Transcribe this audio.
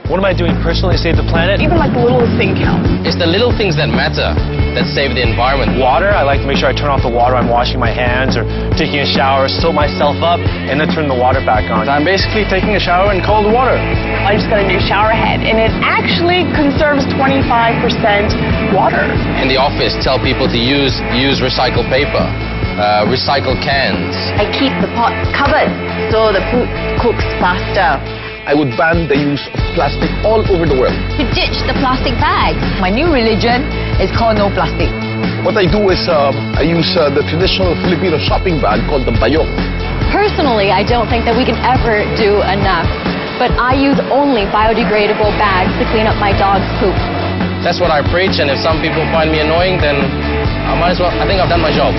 What am I doing personally to save the planet? Even like the littlest thing counts. It's the little things that matter that save the environment. Water, I like to make sure I turn off the water I'm washing my hands or taking a shower, soap myself up, and then turn the water back on. I'm basically taking a shower in cold water. I just got a new shower head, and it actually conserves 25% water. In the office, tell people to use recycled paper, recycled cans. I keep the pot covered so the food cooks faster. I would ban the use of plastic all over the world. To ditch the plastic bags. My new religion is called no plastic. What I do is I use the traditional Filipino shopping bag called the bayong. Personally, I don't think that we can ever do enough, but I use only biodegradable bags to clean up my dog's poop. That's what I preach, and if some people find me annoying, then I think I've done my job.